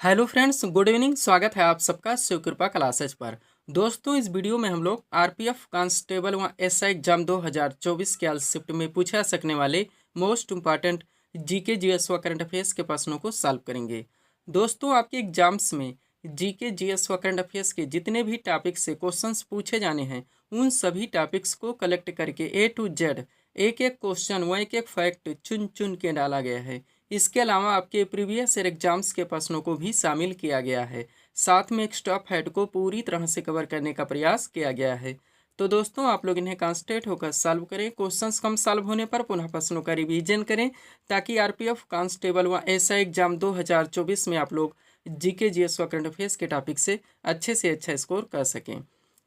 Hello friends, good evening. स्वागत है आप सबका शिव कृपा क्लासेज पर। दोस्तों, इस वीडियो में हम लोग आरपीएफ कांस्टेबल व एसआई एग्जाम 2024 के शिफ्ट में पूछे जा सकने वाले मोस्ट इंपॉर्टेंट जीके जीएस व करंट अफेयर्स के प्रश्नों को सॉल्व करेंगे। दोस्तों, आपके एग्जाम्स में जीके जीएस व करंट अफेयर्स के जितने भी टॉपिक्स से क्वेश्चंस पूछे जाने हैं, उन सभी टॉपिक्स को कलेक्ट करके ए टू जेड एक एक क्वेश्चन व एक एक फैक्ट चुन चुन के डाला गया है। इसके अलावा आपके प्रीवियस ईयर एग्जाम्स के प्रश्नों को भी शामिल किया गया है। साथ में एक स्टॉप हेड को पूरी तरह से कवर करने का प्रयास किया गया है। तो दोस्तों, आप लोग इन्हें कॉन्सेंट्रेट होकर सॉल्व करें। क्वेश्चंस कम सॉल्व होने पर पुनः प्रश्नों का रिवीजन करें, ताकि आरपीएफ कांस्टेबल व एसआई एग्जाम 2024 में आप लोग जीके जीएस व करंट अफेयर्स के टॉपिक से अच्छा स्कोर कर सकें।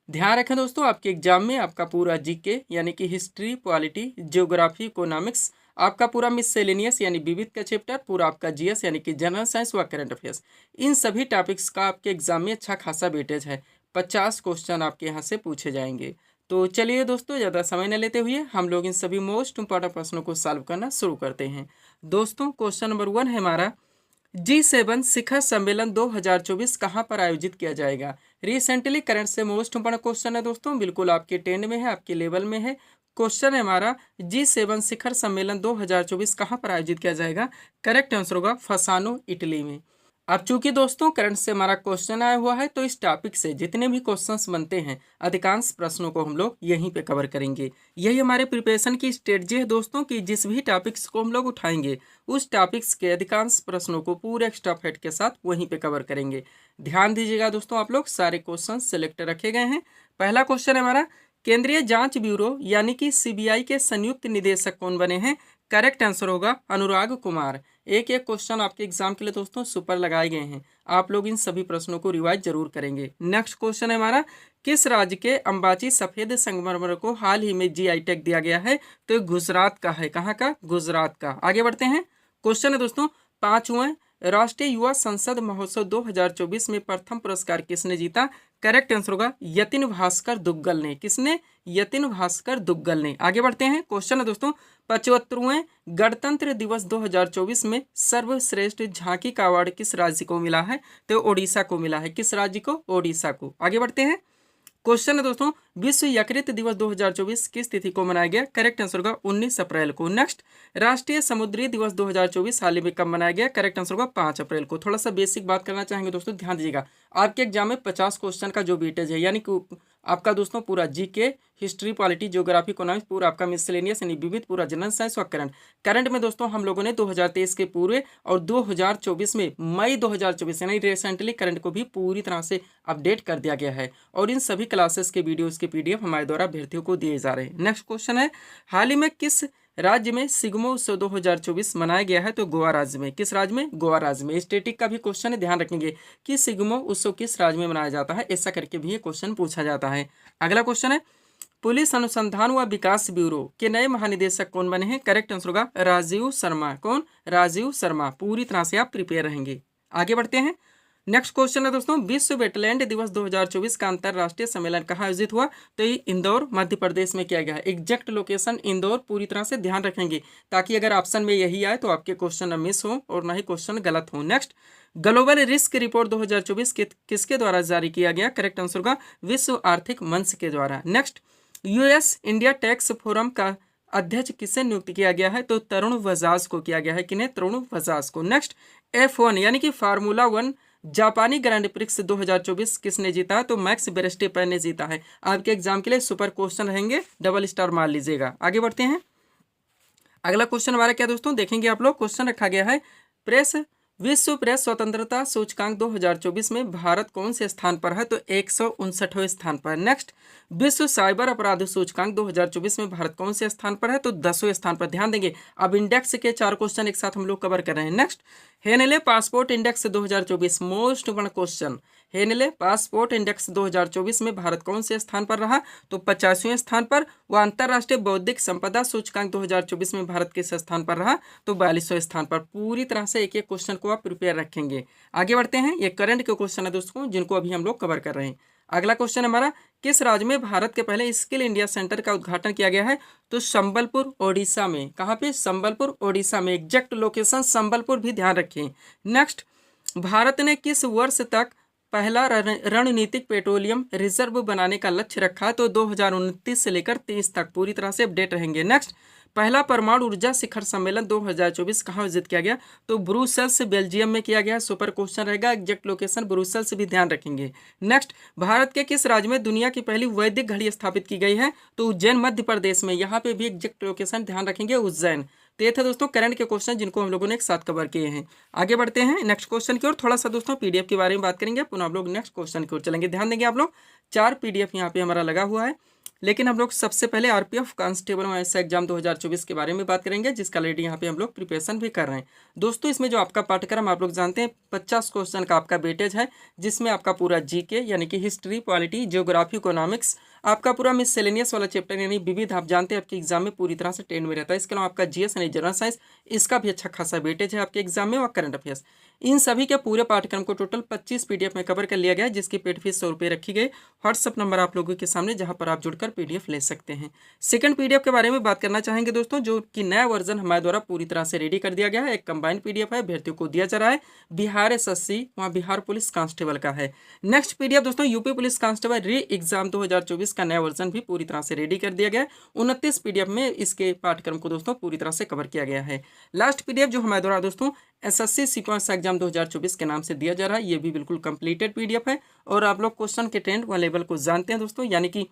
ध्यान रखें दोस्तों, आपके एग्जाम में आपका पूरा जीके यानी कि हिस्ट्री, पॉलिटी, ज्योग्राफी, इकोनॉमिक्स, आपका पूरा मिससेलेनियस यानी विविध का चैप्टर, पूरा आपका जीएस यानी कि जनरल साइंस व करंट अफेयर्स, इन सभी टॉपिक्स का आपके एग्जाम में अच्छा खासा वेटेज है। 50 क्वेश्चन आपके यहाँ से पूछे जाएंगे। तो चलिए दोस्तों, ज़्यादा समय न लेते हुए हम लोग इन सभी मोस्ट इंपॉर्टेंट प्रश्नों को सॉल्व करना शुरू करते हैं। दोस्तों, क्वेश्चन नंबर 1 है हमारा, G7 शिखर सम्मेलन 2024 कहाँ पर आयोजित किया जाएगा। रिसेंटली करंट से मोस्ट इंपॉर्टेंट क्वेश्चन है दोस्तों, बिल्कुल आपके ट्रेंड में है, आपके लेवल में है। क्वेश्चन है हमारा, G7 शिखर सम्मेलन 2024 कहाँ पर आयोजित किया जाएगा। करेक्ट आंसर होगा फसानो, इटली में। अब चूंकि दोस्तों करंट से हमारा क्वेश्चन आया हुआ है, तो इस टॉपिक से जितने भी क्वेश्चंस बनते हैं, अधिकांश प्रश्नों को हम लोग यहीं पे कवर करेंगे। यही हमारे प्रिपरेशन की स्ट्रेटजी है दोस्तों, कि जिस भी टॉपिक्स को हम लोग उठाएंगे, उस टॉपिक्स के अधिकांश प्रश्नों को पूरे स्टॉप हेड के साथ वहीं पे कवर करेंगे। ध्यान दीजिएगा दोस्तों, आप लोग सारे क्वेश्चन सिलेक्ट रखे गए हैं। पहला क्वेश्चन है हमारा, केंद्रीय जांच ब्यूरो यानी कि सीबीआई के संयुक्त निदेशक कौन बने हैं। करेक्ट आंसर होगा अनुराग कुमार। एक एक क्वेश्चन आपके एग्जाम के लिए दोस्तों सुपर लगाए गए हैं, आप लोग इन सभी प्रश्नों को रिवाइज जरूर करेंगे। नेक्स्ट क्वेश्चन है हमारा, किस राज्य के अंबाची सफेद संगमरमर को हाल ही में जीआई टैग दिया गया है। तो गुजरात का है। कहाँ का? गुजरात का। आगे बढ़ते हैं। क्वेश्चन है दोस्तों, 5वें राष्ट्रीय युवा संसद महोत्सव 2024 में प्रथम पुरस्कार किसने जीता। करेक्ट आंसर होगा यतिन भास्कर दुग्गल ने। किसने? यतिन भास्कर दुग्गल ने। आगे बढ़ते हैं। क्वेश्चन है दोस्तों, 75वें गणतंत्र दिवस 2024 में सर्वश्रेष्ठ झांकी का अवार्ड किस राज्य को मिला है। तो ओडिशा को मिला है। किस राज्य को? ओडिशा को। आगे बढ़ते हैं। क्वेश्चन है दोस्तों, विश्व यकृत दिवस 2024 किस तिथि को मनाया गया। करेक्ट आंसर होगा 19 अप्रैल को। नेक्स्ट, राष्ट्रीय समुद्री दिवस 2024 हाल ही में कब मनाया गया। करेक्ट आंसर होगा 5 अप्रैल को। थोड़ा सा बेसिक बात करना चाहेंगे दोस्तों, ध्यान दीजिएगा। आपके एग्जाम में 50 क्वेश्चन का जो वेटेज है, यानी कि आपका दोस्तों पूरा GK, history, polity, geography, economics, पूरा आपका मिसलेनियस यानी विविध, पूरा जनरल साइंस और करंट में दोस्तों हम लोगों ने 2023 के पूरे और 2024 में मई 2024 यानी रिसेंटली करंट को भी पूरी तरह से अपडेट कर दिया गया है, और इन सभी क्लासेस के वीडियोस के पीडीएफ हमारे द्वारा अभ्यर्थियों को दिए जा रहे हैं। नेक्स्ट क्वेश्चन है, हाल ही में किस राज्य में सिग्मो उत्सव 2024 मनाया गया है। तो गोवा राज्य में। किस राज्य में? गोवा राज्य में। स्टेटिक का भी क्वेश्चन है, ध्यान रखेंगे कि सिग्मो उत्सव किस राज्य में मनाया जाता है, ऐसा करके भी ये क्वेश्चन पूछा जाता है। अगला क्वेश्चन है, पुलिस अनुसंधान व विकास ब्यूरो के नए महानिदेशक कौन बने हैं। करेक्ट आंसर होगा राजीव शर्मा। कौन? राजीव शर्मा। पूरी तरह से आप प्रिपेयर रहेंगे। आगे बढ़ते हैं। नेक्स्ट क्वेश्चन है दोस्तों, विश्व वेटलैंड दिवस 2024 का अंतरराष्ट्रीय सम्मेलन कहाँ आयोजित हुआ। तो ये इंदौर मध्य प्रदेश में किया गया है। Exact location Indore. पूरी तरह से ध्यान रखेंगे, ताकि अगर ऑप्शन में यही आए तो आपके क्वेश्चन न मिस हो और न ही क्वेश्चन गलत हो। नेक्स्ट, ग्लोबल रिस्क रिपोर्ट 2024 किसके द्वारा जारी किया गया। करेक्ट आंसर होगा विश्व आर्थिक मंच के द्वारा। Next, US India tax forum का अध्यक्ष किसे नियुक्त किया गया है। तो तरुण बजाज को किया गया है। किन्हें? तरुण बजाज को। नेक्स्ट, F1 यानी कि फार्मूला 1 जापानी ग्रैंड प्रिक्स 2024 किसने जीता। तो मैक्स वेरस्टेपेन ने जीता है। आपके एग्जाम के लिए सुपर क्वेश्चन रहेंगे, डबल स्टार मान लीजिएगा। आगे बढ़ते हैं। अगला क्वेश्चन हमारा क्या दोस्तों देखेंगे आप लोग। क्वेश्चन रखा गया है, प्रेस विश्व प्रेस स्वतंत्रता सूचकांक 2024 में भारत कौन से स्थान पर है। तो 159वें स्थान पर। नेक्स्ट, विश्व साइबर अपराध सूचकांक 2024 में भारत कौन से स्थान पर है। तो 10वें स्थान पर। ध्यान देंगे, अब इंडेक्स के 4 क्वेश्चन एक साथ हम लोग कवर कर रहे हैं। Next, Henley passport index 2024 most one question. Henley passport index 2024 में भारत कौन से स्थान पर रहा। तो 50वें स्थान पर। वह अंतर्राष्ट्रीय बौद्धिक संपदा सूचकांक 2024 में भारत किस स्थान पर रहा। तो 42वें स्थान पर। पूरी तरह से एक एक क्वेश्चन को आप प्रिपेयर रखेंगे। आगे बढ़ते हैं। ये करंट के क्वेश्चन है दोस्तों, जिनको अभी हम लोग कवर कर रहे हैं। अगला क्वेश्चन हमारा, किस राज्य में भारत के पहले स्किल इंडिया सेंटर का उद्घाटन किया गया है। तो संबलपुर ओडिशा में। कहाँ पे? संबलपुर ओडिशा में। एग्जैक्ट लोकेशन संबलपुर भी ध्यान रखें। नेक्स्ट, भारत ने किस वर्ष तक पहला रणनीतिक पेट्रोलियम रिजर्व बनाने का लक्ष्य रखा है? तो 2029 से लेकर 30 तक पूरी तरह से अपडेट रहेंगे। नेक्स्ट, पहला परमाणु ऊर्जा शिखर सम्मेलन 2024 कहाँ आयोजित किया गया? तो ब्रुसेल्स बेल्जियम में किया गया। सुपर क्वेश्चन रहेगा, एग्जैक्ट लोकेशन ब्रुसेल्स भी ध्यान रखेंगे। नेक्स्ट, भारत के किस राज्य में दुनिया की पहली वैदिक घड़ी स्थापित की गई है? तो उज्जैन मध्य प्रदेश में। यहाँ पे भी एग्जैक्ट लोकेशन ध्यान रखेंगे, उज्जैन। तो ये थे दोस्तों करंट के क्वेश्चन जिनको हम लोगों ने एक साथ कवर किए हैं। आगे बढ़ते हैं नेक्स्ट क्वेश्चन की ओर। थोड़ा सा दोस्तों पीडीएफ के बारे में बात करेंगे, पुनः हम लोग नेक्स्ट क्वेश्चन की ओर चलेंगे। ध्यान देंगे आप लोग, 4 पीडीएफ यहाँ पे हमारा लगा हुआ है, लेकिन हम लोग सबसे पहले आरपीएफ कांस्टेबल एसआई एग्जाम 2024 के बारे में बात करेंगे, जिसका ऑलरेडी यहाँ पे हम लोग प्रिपरेशन भी कर रहे हैं। दोस्तों इसमें जो आपका पाठ्यक्रम आप लोग जानते हैं 50 क्वेश्चन का आपका वेटेज है, जिसमें आपका पूरा जीके यानी कि हिस्ट्री, पॉलिटी, जियोग्राफी, इकोनॉमिक्स, आपका पूरा मिससेलेनियस वाला चैप्टर यानी विविध, आप जानते हैं आपके एग्जाम में पूरी तरह से 10 में रहता है। इसके अलावा आपका जीएस यानी जनरल साइंस, इसका भी अच्छा खासा वेटेज है आपके एग्जाम में, और करंट अफेयर्स। इन सभी के पूरे पाठ्यक्रम को टोटल 25 पीडीएफ में कवर कर लिया गया है, जिसकी पेड फीस 100 रुपये रखी गई। व्हाट्सअप नंबर आप लोगों के सामने, जहां पर आप जुड़कर पीडीएफ ले सकते हैं। सेकंड पीडीएफ के बारे में बात करना चाहेंगे दोस्तों, जो कि नया वर्जन हमारे द्वारा पूरी तरह से रेडी कर दिया गया है। एक कंबाइंड पीडीएफ है, अभ्यर्थियों को दिया जा रहा है। बिहार एसएससी, वहाँ बिहार पुलिस कांस्टेबल का है। नेक्स्ट पीडीएफ दोस्तों यूपी पुलिस कांस्टेबल री एग्जाम 2024 का नया वर्जन भी पूरी तरह से रेडी कर दिया गया है। 29 पीडीएफ में इसके पाठ्यक्रम को दोस्तों पूरी तरह से कवर किया गया है। लास्ट पीडीएफ जो हमारे द्वारा दोस्तों एसएससी सीक्वेंस एग्जाम 2024 के नाम से दिया जा रहा है, ये भी बिल्कुल कंप्लीटेड पीडीएफ है। और आप लोग क्वेश्चन के ट्रेंड व लेवल को जानते हैं दोस्तों, यानी कि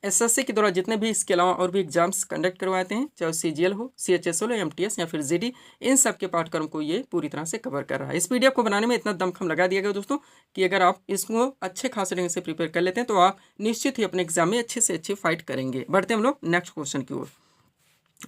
एसएससी के द्वारा जितने भी इसके अलावा और भी एग्जाम्स कंडक्ट करवाते हैं, चाहे सीजीएल हो, सीएचएसएल हो, एमटीएस या फिर जीडी, इन सब के पाठ्यक्रम को ये पूरी तरह से कवर कर रहा है। इस पीडीएफ को बनाने में इतना दमखम लगा दिया गया दोस्तों कि अगर आप इसको अच्छे खासे ढंग से प्रिपेयर कर लेते हैं तो आप निश्चित ही अपने एग्जाम में अच्छे से अच्छे फाइट करेंगे। बढ़ते हैं हम लोग नेक्स्ट क्वेश्चन की ओर।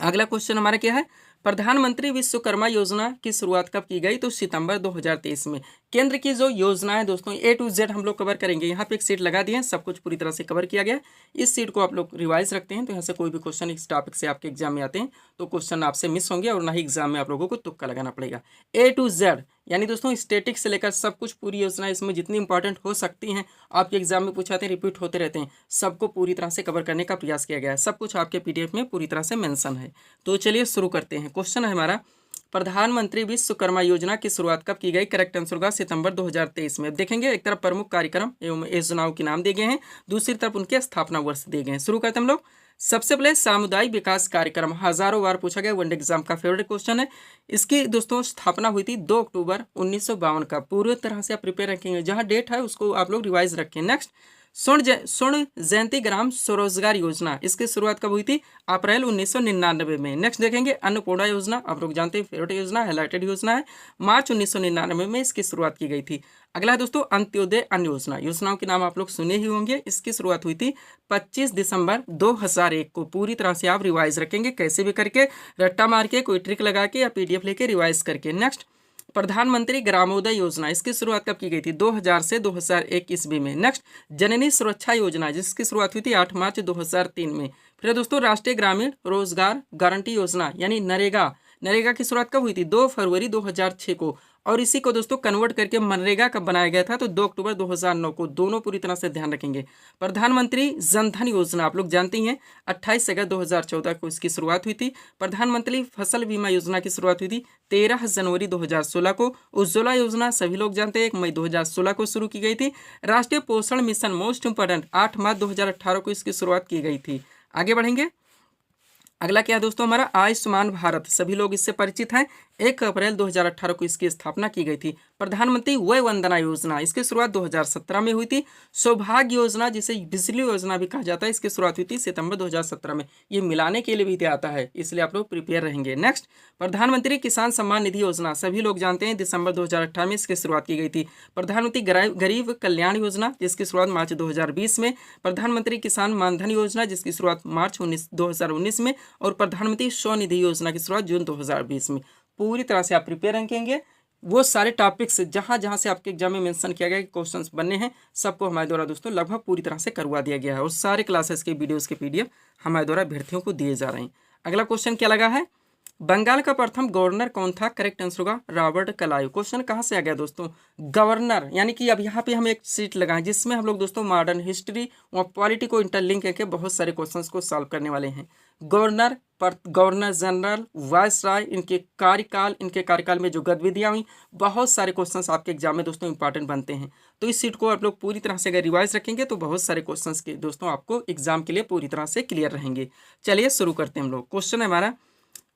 अगला क्वेश्चन हमारा क्या है? प्रधानमंत्री विश्वकर्मा योजना की शुरुआत कब की गई? तो सितंबर 2023 में। केंद्र की जो योजना है दोस्तों A to Z हम लोग कवर करेंगे। यहाँ पे एक सीट लगा दिए हैं, सब कुछ पूरी तरह से कवर किया गया है। इस सीट को आप लोग रिवाइज रखते हैं तो यहाँ से कोई भी क्वेश्चन इस टॉपिक से आपके एग्जाम में आते हैं तो क्वेश्चन आपसे मिस होंगे और ना ही एग्जाम में आप लोगों को तुक्का लगाना पड़ेगा। A to Z यानी दोस्तों स्टैटिक से लेकर सब कुछ पूरी योजना, इसमें जितनी इंपॉर्टेंट हो सकती हैं आपके एग्जाम में पूछाते हैं, रिपीट होते रहते हैं, सबको पूरी तरह से कवर करने का प्रयास किया गया है। सब कुछ आपके पीडीएफ में पूरी तरह से मेंशन है। तो चलिए शुरू करते हैं। क्वेश्चन है हमारा, प्रधानमंत्री विश्वकर्मा योजना की शुरुआत कब की गई? करेक्ट आंसर होगा सितंबर 2023 में। देखेंगे एक तरफ प्रमुख कार्यक्रम एवं योजनाओं के नाम दिए गए हैं, दूसरी तरफ उनके स्थापना वर्ष दिए गए हैं। शुरू करते हैं हम लोग। सबसे पहले सामुदायिक विकास कार्यक्रम, हजारों बार पूछा गया, वनडे एग्जाम का फेवरेट क्वेश्चन है। इसकी दोस्तों स्थापना हुई थी 2 अक्टूबर 1952 का। पूरी तरह से आप प्रिपेयर रखेंगे, जहां डेट है उसको आप लोग रिवाइज रखें। नेक्स्ट, स्वर्ण जयंती ग्राम स्वरोजगार योजना, इसकी शुरुआत कब हुई थी? अप्रैल 1999 में। नेक्स्ट देखेंगे अन्नपूर्णा योजना, आप लोग जानते हैं फेवरेट योजना, हाईलाइटेड योजना है, मार्च 1999 में इसकी शुरुआत की गई थी। अगला है दोस्तों अंत्योदय अन्न योजना, योजनाओं के नाम आप लोग सुने ही होंगे। इसकी शुरुआत हुई थी 25 दिसंबर 2001 को। पूरी तरह से आप रिवाइज रखेंगे, कैसे भी करके, रट्टा मार के, कोई ट्रिक लगा के या पीडीएफ लेके रिवाइज करके। नेक्स्ट, प्रधानमंत्री ग्रामोदय योजना, इसकी शुरुआत कब की गई थी? 2000 से 2001 ईस्वी में। नेक्स्ट, जननी सुरक्षा योजना, जिसकी शुरुआत हुई थी 8 मार्च 2003 में। फिर दोस्तों राष्ट्रीय ग्रामीण रोजगार गारंटी योजना यानी नरेगा, नरेगा की शुरुआत कब हुई थी? 2 फरवरी 2006 को। और इसी को दोस्तों कन्वर्ट करके मनरेगा कब बनाया गया था? तो 2 अक्टूबर 2009 को। दोनों पूरी तरह से ध्यान रखेंगे। प्रधानमंत्री जनधन योजना, आप लोग जानते हैं 28 अगस्त 2014 को इसकी शुरुआत हुई थी। प्रधानमंत्री फसल बीमा योजना की शुरुआत हुई थी 13 जनवरी 2016 को। उज्ज्वला योजना सभी लोग जानते हैं 1 मई 2016 को शुरू की गई थी। राष्ट्रीय पोषण मिशन मोस्ट इंपॉर्टेंट 8 मार्च 2018 को इसकी शुरुआत की गई थी। आगे बढ़ेंगे। अगला क्या है दोस्तों हमारा? आयुष्मान भारत, सभी लोग इससे परिचित हैं। 1 अप्रैल 2018 को इसकी स्थापना की गई थी। प्रधानमंत्री वय वंदना योजना, इसकी शुरुआत 2017 में हुई थी। सौभाग्य योजना, जिसे बिजली योजना भी कहा जाता है, इसकी शुरुआत हुई थी सितंबर 2017 में। ये मिलाने के लिए भी आता है, इसलिए आप लोग प्रिपेयर रहेंगे। नेक्स्ट, प्रधानमंत्री किसान सम्मान निधि योजना, सभी लोग जानते हैं दिसंबर 2018 में इसकी शुरुआत की गई थी। प्रधानमंत्री गरीब कल्याण योजना, जिसकी शुरुआत मार्च 2020 में। प्रधानमंत्री किसान मानधन योजना, जिसकी शुरुआत मार्च 2019 में। और प्रधानमंत्री स्वनिधि योजना की शुरुआत जून 2020 में। पूरी तरह से आप प्रिपेयर रखेंगे। वो सारे टॉपिक्स जहाँ जहाँ से आपके एग्जाम में मेंशन किया गया कि क्वेश्चंस बनने हैं, सबको हमारे द्वारा दोस्तों लगभग पूरी तरह से करवा दिया गया है। और सारे क्लासेस के वीडियोस के पीडीएफ हमारे द्वारा अभ्यर्थियों को दिए जा रहे हैं। अगला क्वेश्चन क्या लगा है? बंगाल का प्रथम गवर्नर कौन था? करेक्ट आंसर होगा रॉबर्ट क्लाइव। क्वेश्चन कहाँ से आ गया दोस्तों? गवर्नर, यानी कि अब यहाँ पे हम एक सीट लगाएं जिसमें हम लोग दोस्तों मॉडर्न हिस्ट्री और पॉलिटी को इंटरलिंक करके बहुत सारे क्वेश्चंस को सॉल्व करने वाले हैं। गवर्नर, गवर्नर जनरल, वायसराय, इनके कार्यकाल में जो गतिविधियां हुई, बहुत सारे क्वेश्चंस आपके एग्जाम में दोस्तों इंपॉर्टेंट बनते हैं। तो इस सीट को आप लोग पूरी तरह से अगर रिवाइज रखेंगे तो बहुत सारे क्वेश्चंस के दोस्तों आपको एग्जाम के लिए पूरी तरह से क्लियर रहेंगे। चलिए शुरू करते हैं हम लोग। क्वेश्चन है हमारा,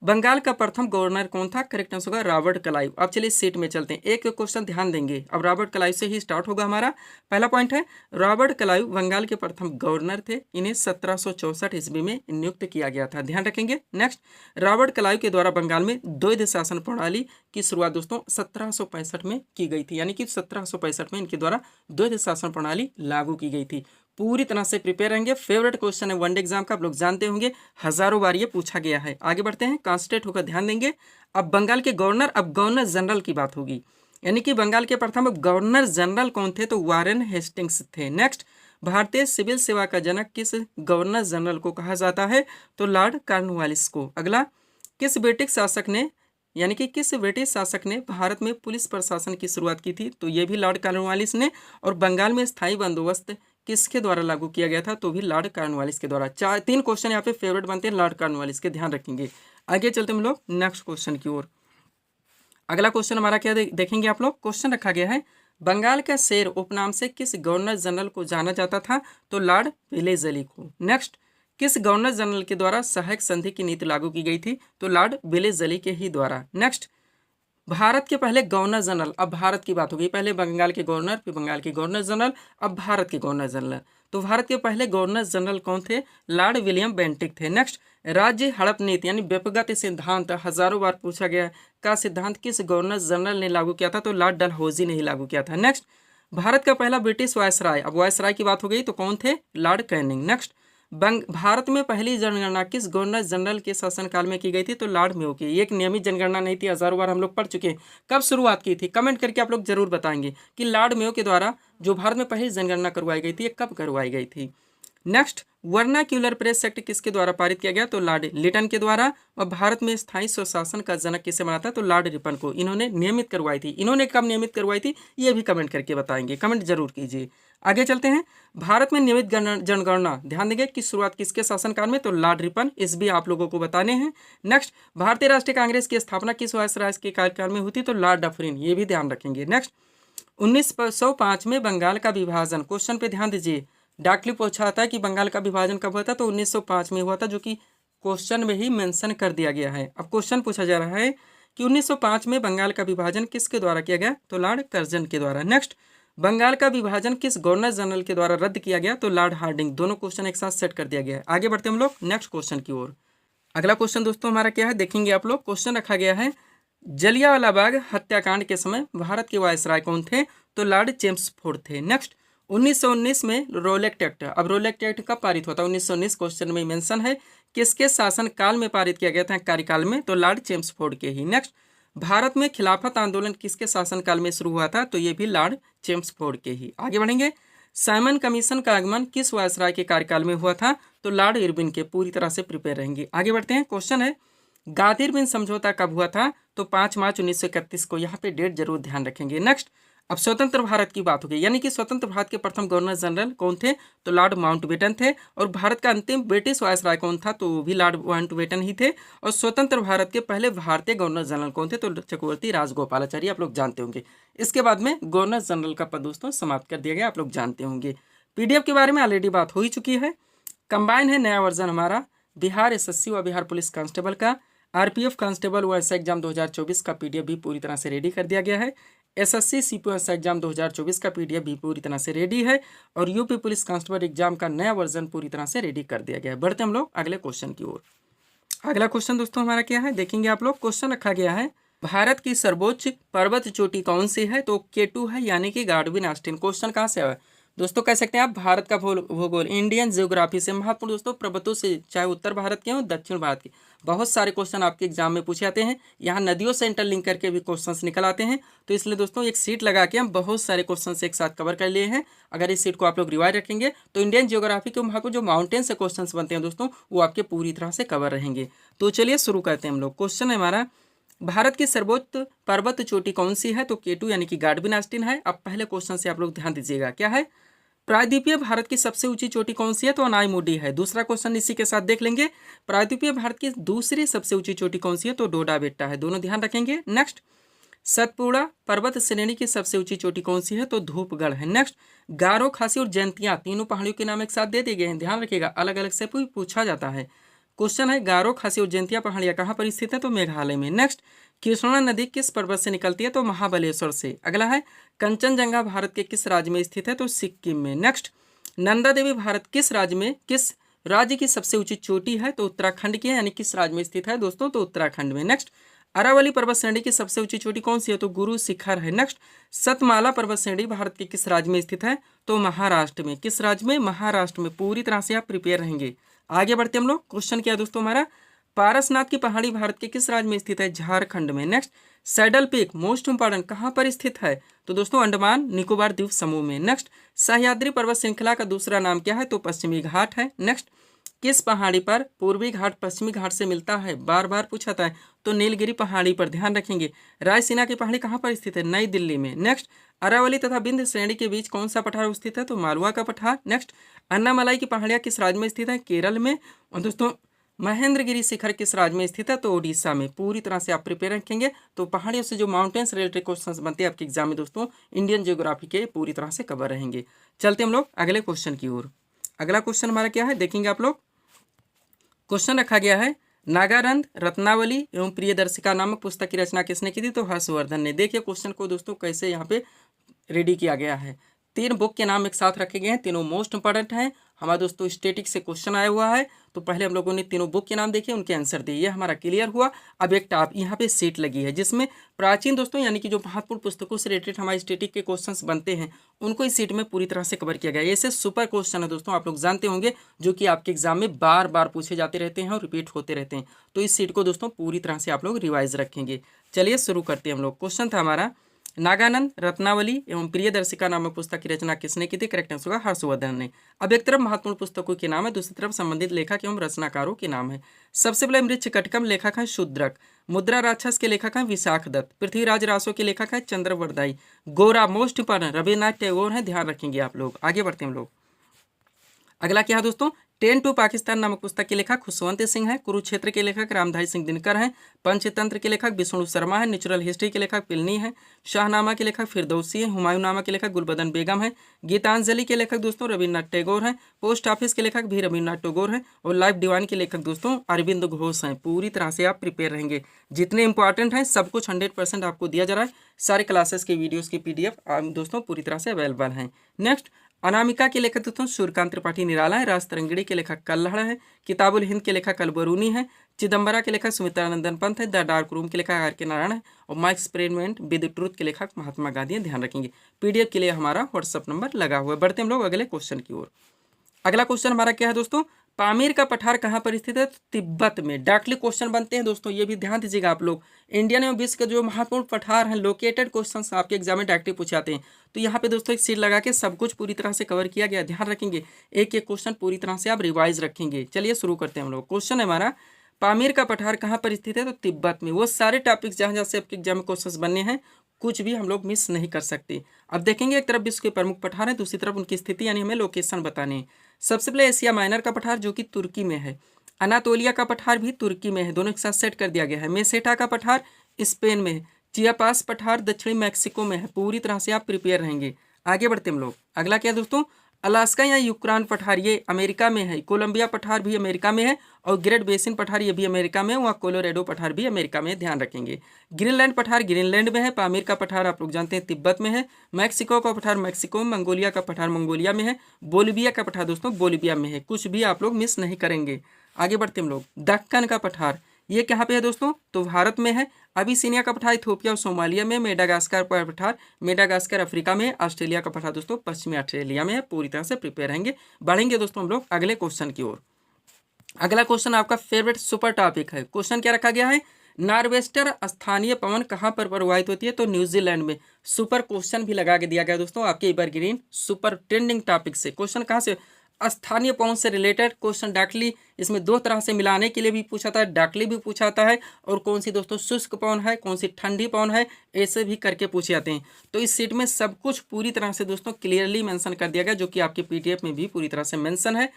बंगाल का प्रथम गवर्नर कौन था? करेक्ट आंसर होगा रॉबर्ट क्लाइव। अब चलिए सीट में चलते हैं, एक क्वेश्चन ध्यान देंगे। अब रॉबर्ट क्लाइव से ही स्टार्ट होगा हमारा। पहला पॉइंट है, रॉबर्ट क्लाइव बंगाल के प्रथम गवर्नर थे। इन्हें 1764 ईस्वी में नियुक्त किया गया था, ध्यान रखेंगे। नेक्स्ट, रॉबर्ट क्लाइव के द्वारा बंगाल में द्वैध शासन प्रणाली की शुरुआत दोस्तों 1765 में की गई थी, यानी कि 1765 में इनके द्वारा द्वैध शासन प्रणाली लागू की गई थी। पूरी तरह से प्रिपेयर रहेंगे। फेवरेट क्वेश्चन है वनडे एग्जाम का, आप लोग जानते होंगे, हजारों बार ये पूछा गया है। आगे बढ़ते हैं, कॉन्सेंट्रेट होकर ध्यान देंगे। अब बंगाल के गवर्नर, अब गवर्नर जनरल की बात होगी, यानी कि बंगाल के प्रथम गवर्नर जनरल कौन थे? तो वारेन हेस्टिंग्स थे। नेक्स्ट, भारतीय सिविल सेवा का जनक किस गवर्नर जनरल को कहा जाता है? तो लॉर्ड कॉर्नवालिस को। अगला, किस ब्रिटिश शासक ने, यानी कि किस ब्रिटिश शासक ने भारत में पुलिस प्रशासन की शुरुआत की थी? तो ये भी लॉर्ड कॉर्नवालिस ने। और बंगाल में स्थायी बंदोबस्त किसके द्वारा लागू किया गया था? तो भी लॉर्ड कॉर्नवालिस के द्वारा। तीन क्वेश्चन यहाँ पे फेवरेट बनते हैं लॉर्ड कॉर्नवालिस के, ध्यान रखेंगे। आगे चलते हम लोग नेक्स्ट क्वेश्चन की ओर। अगला क्वेश्चन हमारा क्या देखेंगे आप लोग। क्वेश्चन रखा गया है, बंगाल का शेर उपनाम से किस गवर्नर जनरल को जाना जाता था? तो लॉर्ड वेलेस्ली को। नेक्स्ट, किस गवर्नर जनरल के द्वारा सहायक संधि की नीति लागू की गई थी? तो लॉर्ड वेलेस्ली के ही द्वारा। नेक्स्ट, भारत के पहले गवर्नर जनरल, अब भारत की बात हो गई, पहले बंगाल के गवर्नर, फिर बंगाल के गवर्नर जनरल, अब भारत के गवर्नर जनरल। तो भारत के पहले गवर्नर जनरल कौन थे? लॉर्ड विलियम बेंटिक थे। नेक्स्ट, राज्य हड़प नीति यानी व्यक्तिगत सिद्धांत, हजारों बार पूछा गया, का सिद्धांत किस गवर्नर जनरल ने लागू किया था? तो लॉर्ड डलहौजी ने ही लागू किया था। नेक्स्ट, भारत का पहला ब्रिटिश वायसराय, अब वायसराय की बात हो गई तो कौन थे? Lord Canning. नेक्स्ट, भारत में पहली जनगणना किस गवर्नर जनरल के शासनकाल में की गई थी? तो लॉर्ड मेयो की। एक नियमित जनगणना नहीं थी, हजारों बार हम लोग पढ़ चुके हैं। कब शुरुआत की थी? कमेंट करके आप लोग जरूर बताएंगे कि लॉर्ड मेयो के द्वारा जो भारत में पहली जनगणना करवाई गई थी, ये कब करवाई गई थी। नेक्स्ट, वर्नाक्यूलर प्रेस एक्ट किसके द्वारा पारित किया गया? तो लॉर्ड लिटन के द्वारा। और भारत में स्थायी स्वशासन का जनक किसे माना था? तो लॉर्ड रिपन को। इन्होंने नियमित करवाई थी। इन्होंने कब नियमित करवाई थी ये भी कमेंट करके बताएंगे, कमेंट जरूर कीजिए। आगे चलते हैं, भारत में नियमित जनगणना, ध्यान देंगे कि शुरुआत किसके शासनकाल में? तो लॉर्ड रिपन। इस भी आप लोगों को बताने हैं। नेक्स्ट, भारतीय राष्ट्रीय कांग्रेस की स्थापना किस वायसराय के कार्यकाल में हुई थी? तो लॉर्ड डफरिन, ये भी ध्यान रखेंगे। नेक्स्ट, 1905 में बंगाल का विभाजन, क्वेश्चन पे ध्यान दीजिए, डाकली पूछा आता है कि बंगाल का विभाजन कब हुआ था? तो 1905 में हुआ था, जो कि क्वेश्चन में ही मेंशन कर दिया गया है। अब क्वेश्चन पूछा जा रहा है कि 1905 में बंगाल का विभाजन किसके द्वारा किया गया? तो लॉर्ड कर्जन के द्वारा। नेक्स्ट, बंगाल का विभाजन किस गवर्नर जनरल के द्वारा रद्द किया गया? तो लॉर्ड हार्डिंग। दोनों क्वेश्चन एक साथ सेट कर दिया गया है। आगे बढ़ते हम लोग नेक्स्ट क्वेश्चन की ओर। अगला क्वेश्चन दोस्तों हमारा क्या है देखेंगे आप लोग। क्वेश्चन रखा गया है, जलियांवाला बाग हत्याकांड के समय भारत के वायसराय कौन थे? तो लॉर्ड चेम्सफोर्ड थे। नेक्स्ट, 1919 में रोलेक्ट एक्ट, अब रोलेक्ट एक्ट कब पारित होता है? 1919 क्वेश्चन में मेंशन है। किसके शासन काल में पारित किया गया था? कार्यकाल में। तो लॉर्ड चेम्सफोर्ड के ही। नेक्स्ट, भारत में खिलाफत आंदोलन किसके शासनकाल में शुरू हुआ था? तो ये भी लॉर्ड चेम्सफोर्ड के ही। आगे बढ़ेंगे, साइमन कमीशन का आगमन किस वायसराय के कार्यकाल में हुआ था? तो लॉर्ड इरविन के। पूरी तरह से प्रिपेयर रहेंगे। आगे बढ़ते हैं, क्वेश्चन है, गादिर-बिन समझौता कब हुआ था? तो 5 मार्च 1931 को। यहाँ पे डेट जरूर ध्यान रखेंगे। नेक्स्ट, अब स्वतंत्र भारत की बात हो गई, यानी कि स्वतंत्र भारत के प्रथम गवर्नर जनरल कौन थे? तो लॉर्ड माउंटबेटन थे। और भारत का अंतिम ब्रिटिश वायसराय कौन था? तो वो भी लॉर्ड माउंटबेटन ही थे। और स्वतंत्र भारत के पहले भारतीय गवर्नर जनरल कौन थे? तो चक्रवर्ती राजगोपालाचारी, आप लोग जानते होंगे। इसके बाद में गवर्नर जनरल का पद दोस्तों समाप्त कर दिया गया, आप लोग जानते होंगे। पीडीएफ के बारे में ऑलरेडी बात हो ही चुकी है। कंबाइन है नया वर्जन हमारा, बिहार एसएससी व बिहार पुलिस कांस्टेबल का, आरपीएफ कांस्टेबल व एसआई एग्जाम 2024 का पीडीएफ भी पूरी तरह से रेडी कर दिया गया है। एसएससी सीपीओ एग्जाम 2024 का पीडीएफ भी पूरी तरह से रेडी है। और यूपी पुलिस कांस्टेबल एग्जाम का नया वर्जन पूरी तरह से रेडी कर दिया गया है। बढ़ते हम लोग अगले क्वेश्चन की ओर। अगला क्वेश्चन दोस्तों हमारा क्या है देखेंगे आप लोग। क्वेश्चन रखा गया है, भारत की सर्वोच्च पर्वत चोटी कौन सी है? तो K2 है, यानी कि गार्डविन आस्टिन। क्वेश्चन कहाँ से है? दोस्तों कह सकते हैं आप भारत का भूगोल इंडियन ज्योग्राफी से महत्वपूर्ण दोस्तों पर्वतों से, चाहे उत्तर भारत के हो दक्षिण भारत के, बहुत सारे क्वेश्चन आपके एग्जाम में पूछे जाते हैं। यहाँ नदियों से इंटरलिंक करके भी क्वेश्चंस निकल आते हैं। तो इसलिए दोस्तों एक सीट लगा के हम बहुत सारे क्वेश्चन एक साथ कवर कर लिए हैं। अगर इस सीट को आप लोग रिवाइज रखेंगे तो इंडियन ज्योग्राफी के महत्व जो माउंटेन से क्वेश्चन बनते हैं दोस्तों वो आपके पूरी तरह से कवर रहेंगे। तो चलिए शुरू करते हैं हम लोग। क्वेश्चन है हमारा, भारत की सर्वोच्च पर्वत चोटी कौन सी है? तो केटू यानी कि गार्डविन आस्टीन है। अब पहले क्वेश्चन से आप लोग ध्यान दीजिएगा, क्या है? प्रायद्वीपीय भारत की सबसे ऊंची चोटी कौन सी है? तो अनायमुडी है। दूसरा क्वेश्चन इसी के साथ देख लेंगे, प्रायद्वीपीय भारत की दूसरी सबसे ऊंची चोटी कौन सी है? तो डोडा बेट्टा है। दोनों ध्यान रखेंगे। नेक्स्ट, सतपुड़ा पर्वत श्रेणी की सबसे ऊंची चोटी कौन सी है? तो धूपगढ़ है। नेक्स्ट, गारो, खासी और जयंतिया तीनों पहाड़ियों के नाम एक साथ दे दिए गए हैं, ध्यान रखिएगा, अलग अलग से पूछा जाता है। क्वेश्चन है, गारो, खासी और जयंतिया पहाड़ियां कहाँ पर स्थित है? तो मेघालय में। नेक्स्ट, कृष्णा नदी किस पर्वत से निकलती है? तो महाबलेश्वर से। अगला है, कंचनजंगा भारत के किस राज्य में स्थित है? तो सिक्किम में। नेक्स्ट, नंदा देवी भारत किस राज्य की सबसे ऊंची चोटी है? तो उत्तराखंड की है, यानी किस राज्य में स्थित है दोस्तों? तो उत्तराखंड में। नेक्स्ट, अरावली पर्वत श्रेणी की सबसे ऊंची चोटी कौन सी है? तो गुरु शिखर है। नेक्स्ट, सतमाला पर्वत श्रेणी भारत के किस राज्य में स्थित है? तो महाराष्ट्र में। किस राज्य में? महाराष्ट्र में। पूरी तरह से आप प्रिपेयर रहेंगे। आगे बढ़ते हम लोग। क्वेश्चन क्या है दोस्तों हमारा, पारसनाथ की पहाड़ी भारत के किस राज्य में स्थित है? झारखंड में। Next, saddle peak most important कहाँ पर स्थित है? तो दोस्तों अंडमान निकोबार द्वीप समूह में। नेक्स्ट, सह्याद्री पर्वत श्रृंखला का दूसरा नाम क्या है? तो पश्चिमी घाट है। नेक्स्ट, किस पहाड़ी पर पूर्वी घाट पश्चिमी घाट से मिलता है? बार बार पूछा था, तो नीलगिरी पहाड़ी पर, ध्यान रखेंगे। रायसीना की पहाड़ी कहाँ पर स्थित है? नई दिल्ली में। नेक्स्ट, अरावली तथा विंध्य श्रेणी के बीच कौन सा पठार स्थित है? तो मालवा का पठार। नेक्स्ट, अन्नामलाई की पहाड़ियाँ किस राज्य में स्थित है? केरल में। और दोस्तों महेंद्रगिरी शिखर किस राज्य में स्थित है? तो ओडिशा में। पूरी तरह से आप प्रिपेयर रखेंगे तो पहाड़ियों से जो माउंटेन्स रिलेटेड क्वेश्चंस बनते हैं आपके एग्जाम में दोस्तों इंडियन ज्योग्राफी के पूरी तरह से कवर रहेंगे। चलते हम लोग अगले क्वेश्चन की ओर। अगला क्वेश्चन हमारा क्या है देखेंगे आप लोग। क्वेश्चन रखा गया है, नागारंध, रत्नावली एवं प्रियदर्शिका नामक पुस्तक की रचना किसने की थी? तो हर्षवर्धन ने। देखिए क्वेश्चन को दोस्तों कैसे यहाँ पे रेडी किया गया है। 3 बुक के नाम एक साथ रखे गए हैं, तीनों मोस्ट इंपॉर्टेंट हैं। हमारा दोस्तों स्टैटिक से क्वेश्चन आया हुआ है, तो पहले हम लोगों ने तीनों बुक के नाम देखे, उनके आंसर दिए, ये हमारा क्लियर हुआ। अब एक टॉप यहाँ पे सीट लगी है जिसमें प्राचीन दोस्तों यानी कि जो महत्वपूर्ण पुस्तकों से रिलेटेड हमारे स्टैटिक के क्वेश्चंस बनते हैं उनको इस सीट में पूरी तरह से कवर किया गया है। ऐसे सुपर क्वेश्चन है दोस्तों, आप लोग जानते होंगे, जो कि आपके एग्जाम में बार बार पूछे जाते रहते हैं और रिपीट होते रहते हैं। तो इस सीट को दोस्तों पूरी तरह से आप लोग रिवाइज रखेंगे। चलिए शुरू करते हैं हम लोग। क्वेश्चन था हमारा, नागानंद, रत्नावली एवं प्रियदर्शिका नामक पुस्तक की रचना किसने की थी? करेक्ट आंसर होगा हर्षवर्धन ने। अब एक तरफ महत्वपूर्ण पुस्तकों के नाम है, दूसरी तरफ संबंधित लेखक एवं रचनाकारों के नाम है। सबसे पहले मृच्छकटिकम लेखक है शूद्रक, मुद्रा राक्षस के लेखक हैं विशाख दत्त, पृथ्वीराज रासो के लेखक है चंद्रवरदाई, गोरा मोस्ट इंपॉर्टेंट रविन्द्रनाथ टैगोर हैं, ध्यान रखेंगे आप लोग। आगे बढ़ते हैं हम लोग। अगला क्या है दोस्तों, 10 टू पाकिस्तान नामक पुस्तक के लेखक खुशवंत सिंह है, कुरुक्षेत्र के लेखक रामधारी सिंह दिनकर हैं, पंचतंत्र के लेखक विष्णु शर्मा है, नेचुरल हिस्ट्री के लेखक पिलनी है, शाहनामा के लेखक फिरदौसी है, हुमायूं नामा के लेखक गुलबदन बेगम है, गीतांजलि के लेखक दोस्तों रविन्द्रनाथ टैगोर हैं, पोस्ट ऑफिस के लेखक भी रविन्द्रनाथ टैगोर हैं, और लाइफ डिवाइन के लेखक दोस्तों अरविंद घोष हैं। पूरी तरह से आप प्रिपेयर रहेंगे, जितने इंपॉर्टेंट हैं सब कुछ 100% आपको दिया जा रहा है। सारे क्लासेस के वीडियोज़ की PDF दोस्तों पूरी तरह से अवेलेबल हैं। नेक्स्ट, अनामिका के लेखक दोस्तों सूर्यकांत त्रिपाठी निराला है, राज तरंगिणी के लेखक कल्हड़ है, किताबुल हिंद के लेखक अलबरूनी है, चिदम्बरा के लेखक सुमित्रानंदन पंत है, द डार्क रूम के लेखक R.K. नारायण है, और माई एक्सपेरिमेंट विद ट्रूथ के लेखक महात्मा गांधी है, ध्यान रखेंगे। PDF के लिए हमारा व्हाट्सअप नंबर लगा हुआ है। बढ़ते हम लोग अगले क्वेश्चन की ओर। अगला क्वेश्चन हमारा क्या है दोस्तों, पामीर का पठार कहाँ पर स्थित है? तिब्बत में। डायरेक्टली क्वेश्चन बनते हैं दोस्तों, ये भी ध्यान दीजिएगा आप लोग। इंडियन एवं विश्व के जो महत्वपूर्ण पठार हैं लोकेटेड क्वेश्चन आपके एग्जाम में डायरेक्टली पूछे जाते हैं। तो यहाँ पे दोस्तों एक सीट लगा के सब कुछ पूरी तरह से कवर किया गया, ध्यान रखेंगे। एक एक क्वेश्चन पूरी तरह से आप रिवाइज रखेंगे। चलिए शुरू करते हैं हम लोग। क्वेश्चन है हमारा, पामीर का पठार कहाँ पर स्थित है? तो तिब्बत में। वो सारे टॉपिक्स जहाँ जहाँ से आपके एग्जाम में क्वेश्चन बनने हैं कुछ भी हम लोग मिस नहीं कर सकते। अब देखेंगे, एक तरफ विश्व के प्रमुख पठार है, दूसरी तरफ उनकी स्थिति यानी हमें लोकेशन बताने हैं। सबसे पहले एशिया माइनर का पठार जो कि तुर्की में है, अनातोलिया का पठार भी तुर्की में है, दोनों एक साथ सेट कर दिया गया है। मेसेटा का पठार स्पेन में है, चियापास पठार दक्षिणी मैक्सिको में है। पूरी तरह से आप प्रिपेयर रहेंगे। आगे बढ़ते हम लोग। अगला क्या दोस्तों, अलास्का या यूक्रेन पठार ये अमेरिका में है, कोलंबिया पठार भी अमेरिका में है, और ग्रेट बेसिन पठार ये भी अमेरिका में है, वहाँ कोलोराडो पठार भी अमेरिका में है, ध्यान रखेंगे। ग्रीनलैंड पठार ग्रीनलैंड में है, पामीर का पठार आप लोग जानते हैं तिब्बत में है, मैक्सिको का पठार मैक्सिको में, मंगोलिया का पठार मंगोलिया में है, बोलिविया का पठार दोस्तों बोलिविया में है। कुछ भी आप लोग मिस नहीं करेंगे। आगे बढ़ते हम लोग। दक्कन का पठार ये कहाँ पे है दोस्तों? तो भारत में है, अबिसिनिया का पठार इथियोपिया और सोमालिया में, मेडागास्कर का पठार मेडागास्कर अफ्रीका में, ऑस्ट्रेलिया का पठार दोस्तों पश्चिमी ऑस्ट्रेलिया में है। पूरी तरह से प्रिपेयर रहेंगे। बढ़ेंगे दोस्तों हम लोग अगले क्वेश्चन की ओर। अगला क्वेश्चन आपका फेवरेट सुपर टॉपिक है। क्वेश्चन क्या रखा गया है, नॉर्वेस्टर स्थानीय पवन कहाँ पर प्रवाहित होती है, तो न्यूजीलैंड में। सुपर क्वेश्चन भी लगा के दिया गया दोस्तों आपके एवरग्रीन सुपर ट्रेंडिंग टॉपिक से। क्वेश्चन कहाँ से, स्थानीय पवन से रिलेटेड क्वेश्चन डाकली, इसमें दो तरह से मिलाने के लिए भी पूछा था, डाकली भी पूछा जाता है, और कौन सी दोस्तों शुष्क पवन है, कौन सी ठंडी पवन है, ऐसे भी करके पूछे जाते हैं। तो इस सीट में सब कुछ पूरी तरह से दोस्तों क्लियरली मेंशन कर दिया गया, जो कि आपके पीडीएफ में भी पूरी तरह से मेंशन है।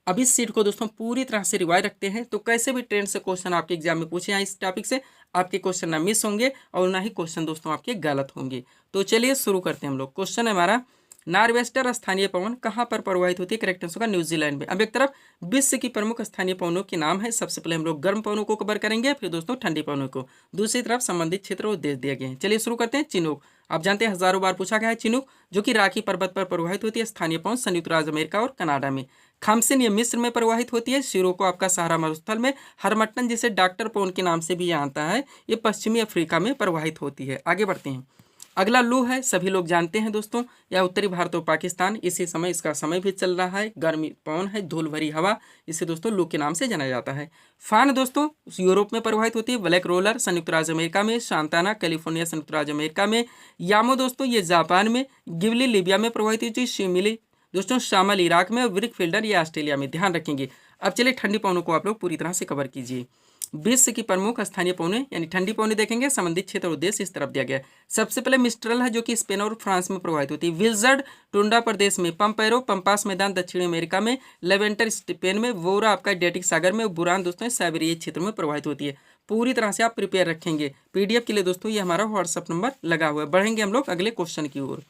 अब इस सीट को दोस्तों पूरी तरह से रिवाइज रखते हैं, तो कैसे भी ट्रेंड से क्वेश्चन आपके एग्जाम में पूछे हैं इस टॉपिक से, आपके क्वेश्चन ना मिस होंगे और ना ही क्वेश्चन दोस्तों आपके गलत होंगे। तो चलिए शुरू करते हैं हम लोग। क्वेश्चन है हमारा, नॉर्वेस्टर स्थानीय पवन कहाँ पर प्रवाहित होती है, करेक्ट आंसर होगा न्यूजीलैंड में। अब एक तरफ विश्व की प्रमुख स्थानीय पवनों के नाम है। सबसे पहले हम लोग गर्म पवनों को कवर करेंगे, फिर दोस्तों ठंडी पवनों को। दूसरी तरफ संबंधित क्षेत्र और देश दिए गए हैं। चलिए शुरू करते हैं। चिनूक, आप जानते हैं हजारों बार पूछा गया है। चिनूक जो कि राखी पर्वत पर प्रवाहित होती है। स्थानीय पवन संयुक्त राज्य अमेरिका और कनाडा में। खामसिन ये मिस्र में प्रवाहित होती है। सिरोको आपका सहारा मरुस्थल में। हरमट्टन जिसे डॉक्टर पवन के नाम से भी आता है, ये पश्चिमी अफ्रीका में प्रवाहित होती है। आगे बढ़ते हैं। अगला लू है, सभी लोग जानते हैं दोस्तों, या उत्तरी भारत और पाकिस्तान, इसी समय इसका समय भी चल रहा है। गर्मी पवन है, धूल भरी हवा, इसे दोस्तों लू के नाम से जाना जाता है। फान दोस्तों यूरोप में प्रवाहित होती है। ब्लैक रोलर संयुक्त राज्य अमेरिका में। सांताना कैलिफोर्निया संयुक्त राज्य अमेरिका में। यामो दोस्तों ये जापान में। गिबली लीबिया में प्रवाहित होती है। शिमिली दोस्तों शामल इराक में। और ब्रिक फिल्डर ये ऑस्ट्रेलिया में। ध्यान रखेंगे। अब चलिए ठंडी पवनों को आप लोग पूरी तरह से कवर कीजिए। विश्व की प्रमुख स्थानीय पवनें यानी ठंडी पवनें देखेंगे। संबंधित क्षेत्र और देश इस तरफ दिया गया है। सबसे पहले मिस्ट्रल है, जो कि स्पेन और फ्रांस में प्रवाहित होती है। विल्जर्ड टुंडा प्रदेश में। पंपेरो पंपास मैदान दक्षिण अमेरिका में। लेवेंटर स्पेन में। वोरा आपका एडियाटिक सागर में। बुरान दोस्तों साइबेरिया क्षेत्र में प्रवाहित होती है। पूरी तरह से आप प्रिपेयर रखेंगे। पीडीएफ के लिए दोस्तों ये हमारा व्हाट्सअप नंबर लगा हुआ है। बढ़ेंगे हम लोग अगले क्वेश्चन की ओर।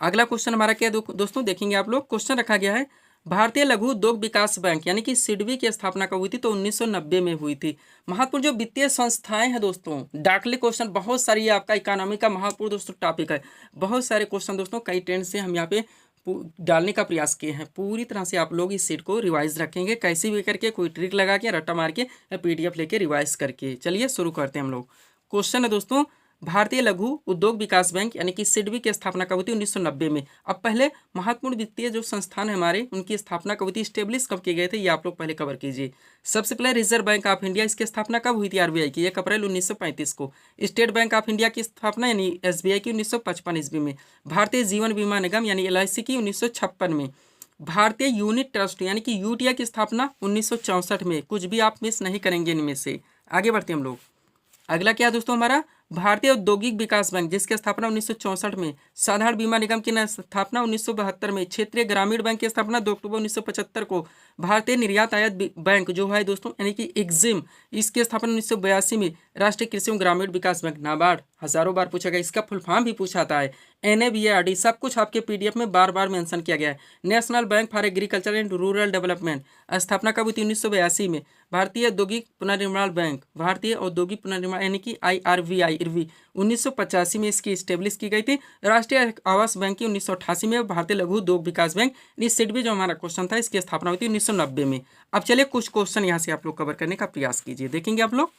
अगला क्वेश्चन हमारा क्या दोस्तों देखेंगे आप लोग। क्वेश्चन रखा गया है, भारतीय लघु उद्योग विकास बैंक यानी कि सिडबी की स्थापना कब हुई थी, तो 1990 में हुई थी। महत्वपूर्ण जो वित्तीय संस्थाएं हैं दोस्तों, डाकली क्वेश्चन बहुत सारी, आपका इकोनॉमी का महत्वपूर्ण दोस्तों टॉपिक है। बहुत सारे क्वेश्चन दोस्तों कई ट्रेंड से हम यहाँ पे डालने का प्रयास किए हैं। पूरी तरह से आप लोग इस सीट को रिवाइज रखेंगे, कैसे भी करके, कोई ट्रिक लगा के, रट्टा मार के, पीडीएफ लेके रिवाइज करके। चलिए शुरू करते हैं हम लोग। क्वेश्चन है दोस्तों, भारतीय लघु उद्योग विकास बैंक यानी कि सिडबी की स्थापना कब हुई थी, 1990 में। अब पहले महत्वपूर्ण वित्तीय जो संस्थान है हमारे, उनकी स्थापना कब हुई थी, स्टेब्लिश कब किए गए थे, ये आप लोग पहले कवर कीजिए। सबसे पहले रिजर्व बैंक ऑफ इंडिया, इसकी स्थापना कब हुई थी, आरबीआई की, 1 अप्रैल 1935 को। स्टेट बैंक ऑफ इंडिया की स्थापना यानी एसबीआई की 1955 ईस्वी में। भारतीय जीवन बीमा निगम यानी एलआईसी की 1956 में। भारतीय यूनिट ट्रस्ट यानी कि यूटीआई की स्थापना 1964 में। कुछ भी आप मिस नहीं करेंगे इनमें से। आगे बढ़ते हम लोग। अगला क्या दोस्तों हमारा, भारतीय औद्योगिक विकास बैंक जिसकी स्थापना 1964 में। साधारण बीमा निगम की स्थापना 1972 में। क्षेत्रीय ग्रामीण बैंक की स्थापना 2 अक्टूबर 1975 को। भारतीय निर्यात आयात बैंक जो है दोस्तों यानी कि एग्जिम, इसकी स्थापना 1982 में। राष्ट्रीय कृषि एवं ग्रामीण विकास बैंक नाबार्ड, हजारों बार पूछा गया, इसका फुल फॉर्म भी पूछा आता है। NABARD, सब कुछ आपके पीडीएफ में बार बार मेंशन किया गया है। National bank for agriculture and rural development, स्थापना कब हुई थी, 1982 में। भारतीय औद्योगिक पुनर्निर्माण बैंक, भारतीय औद्योगिक पुनर्निर्माण यानी कि IRVI 1985 में इसकी स्टेब्लिश की गई थी। राष्ट्रीय आवास बैंक की 1988 में। भारतीय लघु उद्योग विकास बैंक सिडबी जो हमारा क्वेश्चन था, इसकी स्थापना हुई थी 1990 में। अब चलिए कुछ क्वेश्चन यहाँ से आप लोग कवर करने का प्रयास कीजिए, देखेंगे आप लोग।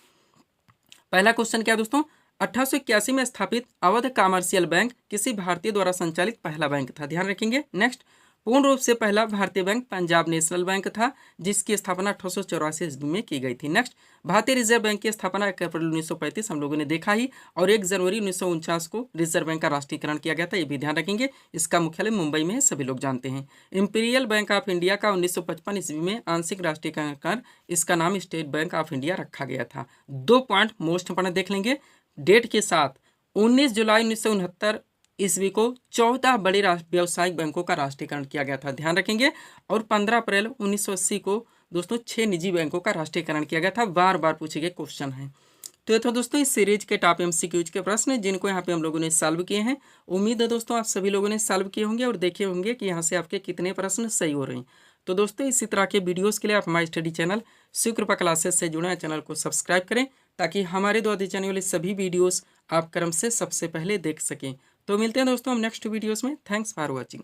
पहला क्वेश्चन क्या दोस्तों, 1881 में स्थापित अवध कमर्शियल बैंक किसी भारतीय द्वारा संचालित पहला बैंक था, ध्यान रखेंगे। नेक्स्ट, पूर्ण रूप से पहला भारतीय बैंक पंजाब नेशनल बैंक था, जिसकी स्थापना 1884 ईस्वी में की गई थी। नेक्स्ट, भारतीय रिजर्व बैंक की स्थापना 1 अप्रैल 1935 हम लोगों ने देखा ही, और 1 जनवरी 1949 को रिजर्व बैंक का राष्ट्रीयकरण किया गया था, ये भी ध्यान रखेंगे। इसका मुख्यालय मुंबई में है, सभी लोग जानते हैं। इंपीरियल बैंक ऑफ इंडिया का 1955 ईस्वी में आंशिक राष्ट्रीयकरण कर इसका नाम स्टेट बैंक ऑफ इंडिया रखा गया था। 2 पॉइंट मोस्ट इंपोर्टेंट देख लेंगे डेट के साथ। 19 जुलाई 1969 ईस्वी को 14 बड़े व्यावसायिक बैंकों का राष्ट्रीयकरण किया गया था, ध्यान रखेंगे। और 15 अप्रैल 1980 को दोस्तों 6 निजी बैंकों का राष्ट्रीयकरण किया गया था। बार बार पूछे गए क्वेश्चन हैं। तो ये तो दोस्तों इस सीरीज के टॉप MCQs के प्रश्न जिनको यहाँ पे हम लोगों ने सॉल्व किए हैं। उम्मीद है दोस्तों आप सभी लोगों ने सॉल्व किए होंगे और देखे होंगे कि यहाँ से आपके कितने प्रश्न सही हो रहे हैं। तो दोस्तों इसी तरह के वीडियोस के लिए आप हमारे स्टडी चैनल शिव कृपा क्लासेस से जुड़े, चैनल को सब्सक्राइब करें ताकि हमारे द्वारा दी जाने वाले सभी वीडियोस आप क्रम से सबसे पहले देख सकें। तो मिलते हैं दोस्तों हम नेक्स्ट वीडियोस में। Thanks for watching.